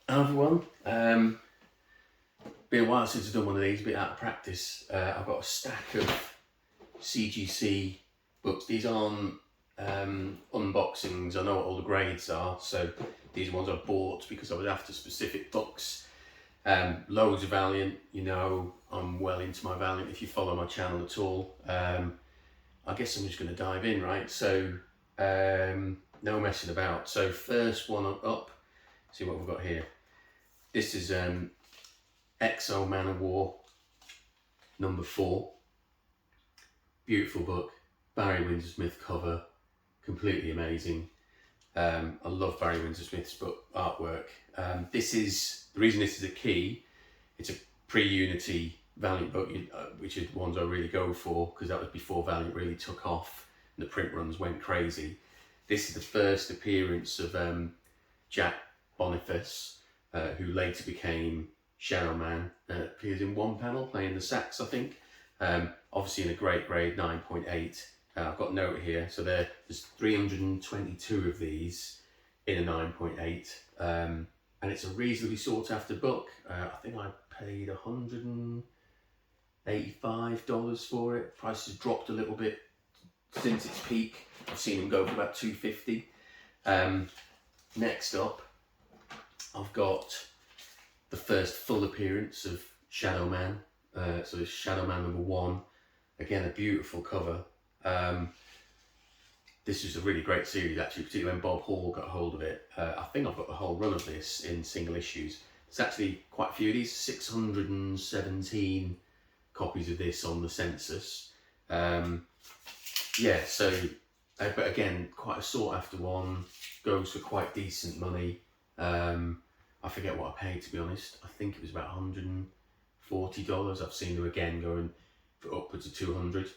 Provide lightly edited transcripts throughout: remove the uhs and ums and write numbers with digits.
Hello everyone. Been a while since I've done one of these, a bit out of practice. I've got a stack of CGC books. These aren't unboxings. I know what all the grades are, so these ones I bought because I was after specific books. Loads of Valiant. You know, I'm well into my Valiant if you follow my channel at all. I guess I'm just going to dive in, right? So no messing about. So first one up. See what we've got here. This is XO Man of War number 4. Beautiful book. Barry Windsor-Smith cover. Completely amazing. I love Barry Windsor-Smith's book artwork. This is the reason this is a key. It's a pre-Unity Valiant book, which is ones I really go for because that was before Valiant really took off and the print runs went crazy. This is the first appearance of Jack Boniface, who later became Shadow Man. Appears in one panel playing the sax, I think. Obviously in a great grade 9.8. I've got a note here. So there's 322 of these in a 9.8. And it's a reasonably sought after book. I think I paid $185 for it. Price has dropped a little bit since its peak. I've seen them go for about $250. Next up, I've got the first full appearance of Shadow Man. So it's Shadow Man number 1. Again, a beautiful cover. This is a really great series actually, particularly when Bob Hall got hold of it. I think I've got the whole run of this in single issues. There's actually quite a few of these, 617 copies of this on the census. Yeah, so, but again, quite a sought after one, goes for quite decent money. I forget what I paid, to be honest. I think it was about $140. I've seen them again going for upwards of 200.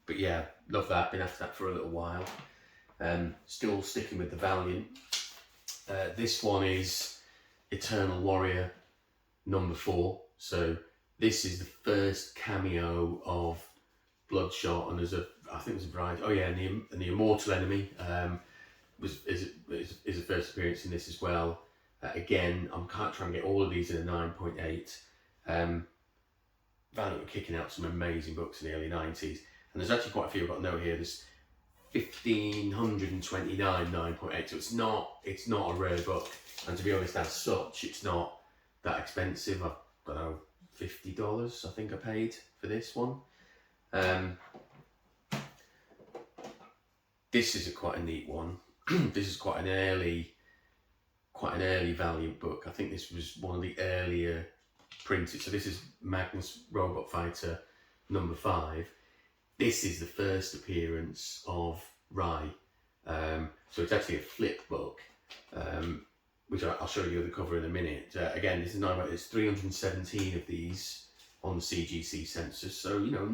But yeah, love that. Been after that for a little while. Still sticking with the Valiant. This one is Eternal Warrior number 4. So this is the first cameo of Bloodshot, and I think there's a variety. Oh yeah, and the Immortal Enemy is the first appearance in this as well. Again, I'm trying to get all of these in a 9.8. Valiant were kicking out some amazing books in the early 90s. And there's actually quite a few I've got a note here. There's 1,529 9.8. So it's not a rare book. And to be honest, as such, it's not that expensive. I don't know, $50 I think I paid for this one. This is quite a neat one. This is quite an early Valiant book. I think this was one of the earlier printed. So this is Magnus Robot Fighter number 5. This is the first appearance of Rai. So it's actually a flip book, which I'll show you the cover in a minute. Again, this is it's 317 of these on the CGC census. So, you know,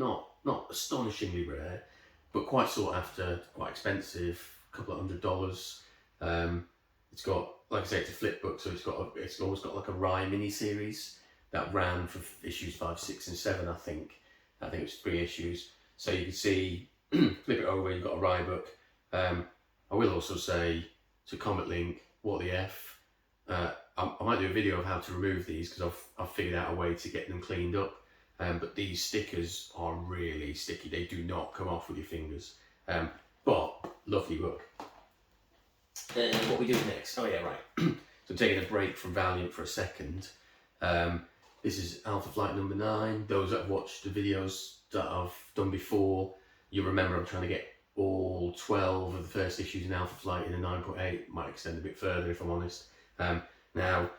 not astonishingly rare, but quite sought after, quite expensive, a couple of $100. It's got, like I say, it's a flip book, so it's always got like a Rai mini-series that ran for issues 5, 6 and 7, I think. I think it was 3 issues. So you can see, flip it over, you've got a Rai book. I will also say, to Comet Link, what the F. I might do a video of how to remove these because I've figured out a way to get them cleaned up. But these stickers are really sticky. They do not come off with your fingers. But, lovely book. What we do next? Oh yeah, right. So I'm taking a break from Valiant for a second. This is Alpha Flight number 9. Those that have watched the videos that I've done before, you remember I'm trying to get all 12 of the first issues in Alpha Flight in a 9.8. Might extend a bit further if I'm honest. Now,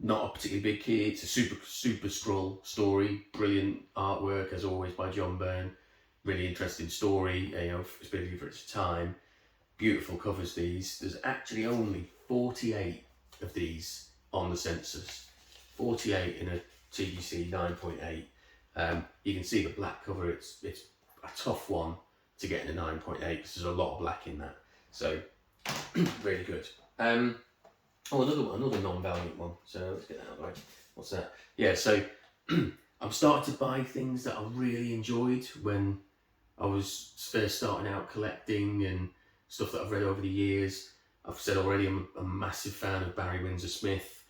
not a particularly big key. It's a super scroll story. Brilliant artwork as always by John Byrne. Really interesting story, you know, especially for its time. Beautiful covers these. There's actually only 48 of these on the census. 48 in a TGC 9.8. You can see the black cover. It's a tough one to get in a 9.8 because there's a lot of black in that. So really good. Oh, another non-Valiant one. So let's get that out of the way. What's that? Yeah. So I'm starting to buy things that I really enjoyed when I was first starting out collecting and stuff that I've read over the years. I've said already I'm a massive fan of Barry Windsor-Smith.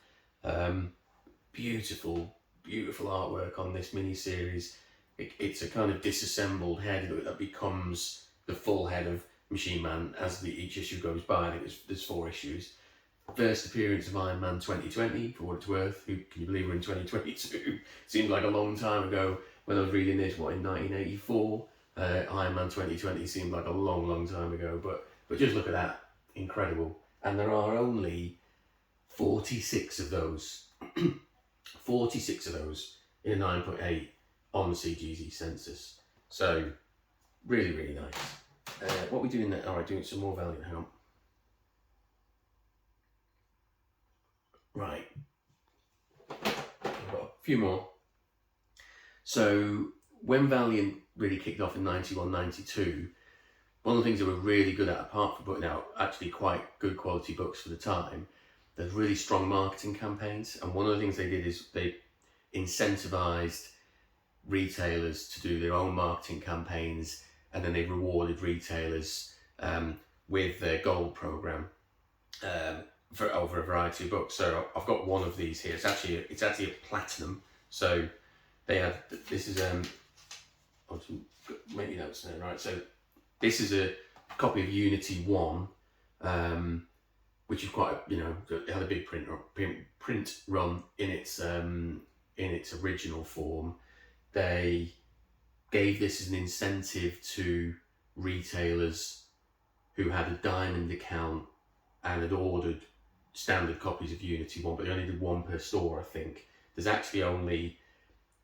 Beautiful, beautiful artwork on this mini series. It's a kind of disassembled head that becomes the full head of Machine Man as each issue goes by. I think there's 4 issues. First appearance of Iron Man 2020, for what it's worth. Can you believe we're in 2022? Seems like a long time ago when I was reading this, in 1984? Iron Man 2020 seemed like a long, long time ago, but just look at that. Incredible. And there are only 46 of those. 46 of those in a 9.8 on the CGZ census. So, really, really nice. What are we doing now? Alright, doing some more Valiant. Hang on. Right. I've got a few more. So, when Valiant really kicked off in 91, 92, one of the things they were really good at, apart from putting out actually quite good quality books for the time, there's really strong marketing campaigns. And one of the things they did is they incentivized retailers to do their own marketing campaigns, and then they rewarded retailers with their gold program for over a variety of books. So I've got one of these here. It's actually a platinum. So they had, this is I'll just make your notes there, right? So this is a copy of Unity 1, which is quite, it had a big print run in its original form. They gave this as an incentive to retailers who had a diamond account and had ordered standard copies of Unity 1, but they only did 1 per store, I think. There's actually only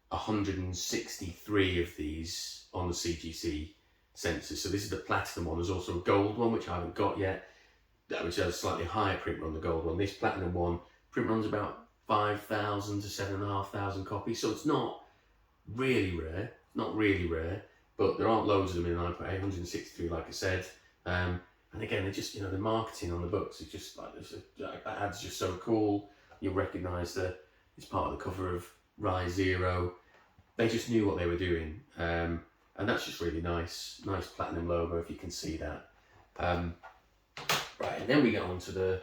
163 of these on the CGC census. So this is the platinum one. There's also a gold one, which I haven't got yet, which has a slightly higher print run, the gold one. This platinum one, print run's about 5,000 to 7,500 copies. So it's not really rare, but there aren't loads of them in 9.8, 163, like I said. And again, they're just, the marketing on the books is just like, that ad's just so cool. You'll recognise that it's part of the cover of Rise Zero. They just knew what they were doing. And that's just really nice platinum logo, if you can see that. Right, and then we get on to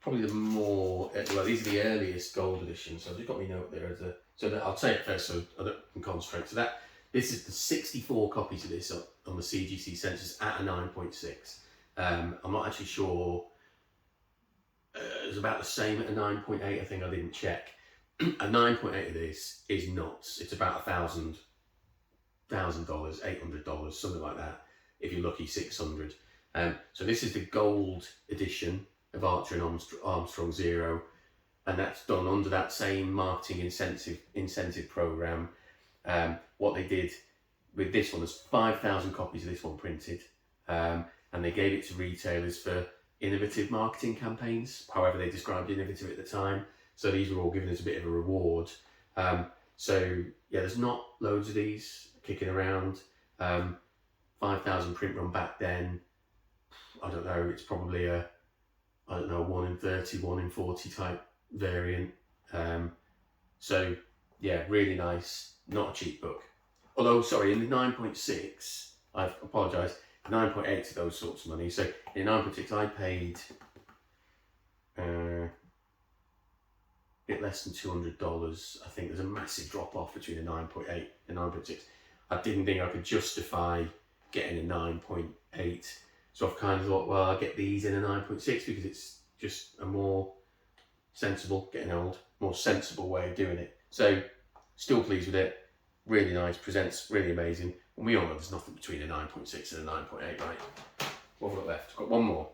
probably the more, well, these are the earliest gold editions. So I've just got my note there I'll say it first so I can concentrate. So this is the 64 copies of this on the CGC census at a 9.6. I'm not actually sure. It's about the same at a 9.8. I think I didn't check. A 9.8 of this is nuts. It's about $1,000, $800, something like that. If you're lucky, 600. So this is the gold edition of Archer and Armstrong Zero, and that's done under that same marketing incentive program. What they did with this one, there's 5,000 copies of this one printed, and they gave it to retailers for innovative marketing campaigns, however they described innovative at the time. So these were all given as a bit of a reward. So yeah, there's not loads of these kicking around. 5,000 print run back then. I don't know, it's probably a 1 in 30, 1 in 40 type variant. So yeah, really nice, not a cheap book. Although, sorry, in the 9.6, I apologise, 9.8 to those sorts of money. So in 9.6 I paid a bit less than $200. I think there's a massive drop off between a 9.8 and 9.6. I didn't think I could justify getting a 9.8. So I've kind of thought, well, I'll get these in a 9.6 because it's just a more sensible, getting old, more sensible way of doing it. So still pleased with it. Really nice, presents really amazing. And we all know there's nothing between a 9.6 and a 9.8, right? What have we got left? I've got one more.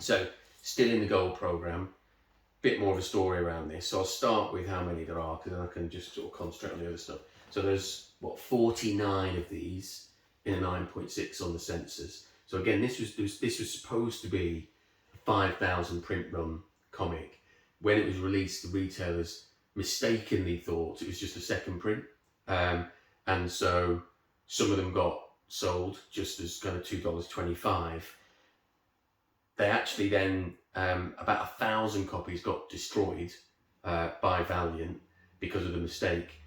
So still in the gold program, bit more of a story around this. So I'll start with how many there are, because then I can just sort of concentrate on the other stuff. So there's 49 of these in a 9.6 on the census. So again, this was supposed to be a 5,000 print run comic. When it was released, the retailers mistakenly thought it was just a second print, and so some of them got sold just as kind of $2.25. They actually then about 1,000 copies got destroyed by Valiant because of the mistake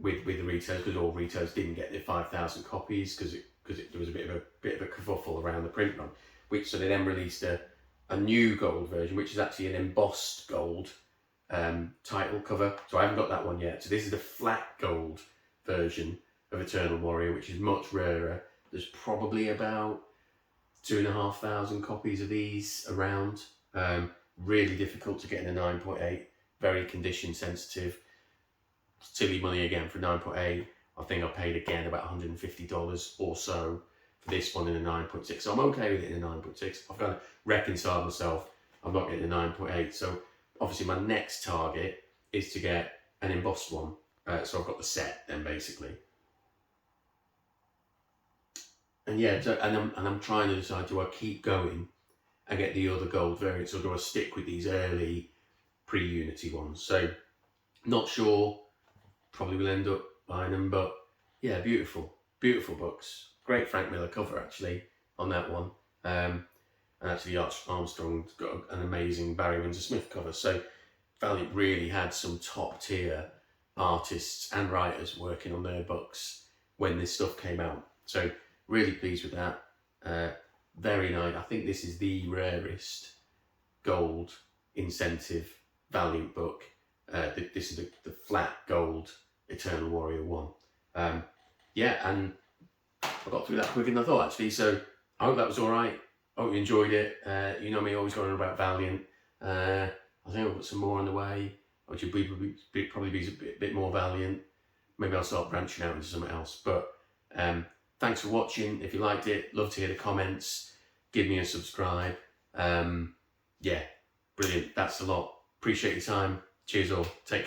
with the retailers, because all retailers didn't get their 5,000 copies because there was a bit of a kerfuffle around the print run. So they then released a a new gold version, which is actually an embossed gold title cover. So I haven't got that one yet. So this is the flat gold version of Eternal Warrior, which is much rarer. There's probably about 2,500 copies of these around. Really difficult to get in a 9.8, very condition sensitive. Silly money again for 9.8. I think I paid again about $150 or so for this one in a 9.6. So I'm okay with it in a 9.6. I've got to reconcile myself. I'm not getting a 9.8. So obviously my next target is to get an embossed one. So I've got the set then basically. And yeah, so, and I'm trying to decide, do I keep going and get the other gold variants, or do I stick with these early pre-Unity ones? So not sure, probably will end up buying them, but yeah, beautiful books. Great Frank Miller cover actually on that one. And actually Armstrong's got an amazing Barry Windsor Smith cover. So Valiant really had some top tier artists and writers working on their books when this stuff came out. So really pleased with that. Very nice. I think this is the rarest gold incentive Valiant book. This is the flat gold Eternal Warrior one. Yeah, and I got through that quicker than I thought actually. So I hope that was all right. I hope you enjoyed it. You know me, always going on about Valiant. I think I've got some more on the way, which will probably be a bit more Valiant. Maybe I'll start branching out into something else. But thanks for watching. If you liked it, love to hear the comments. Give me a subscribe. Yeah, brilliant. That's a lot. Appreciate your time. Cheers all. Take care.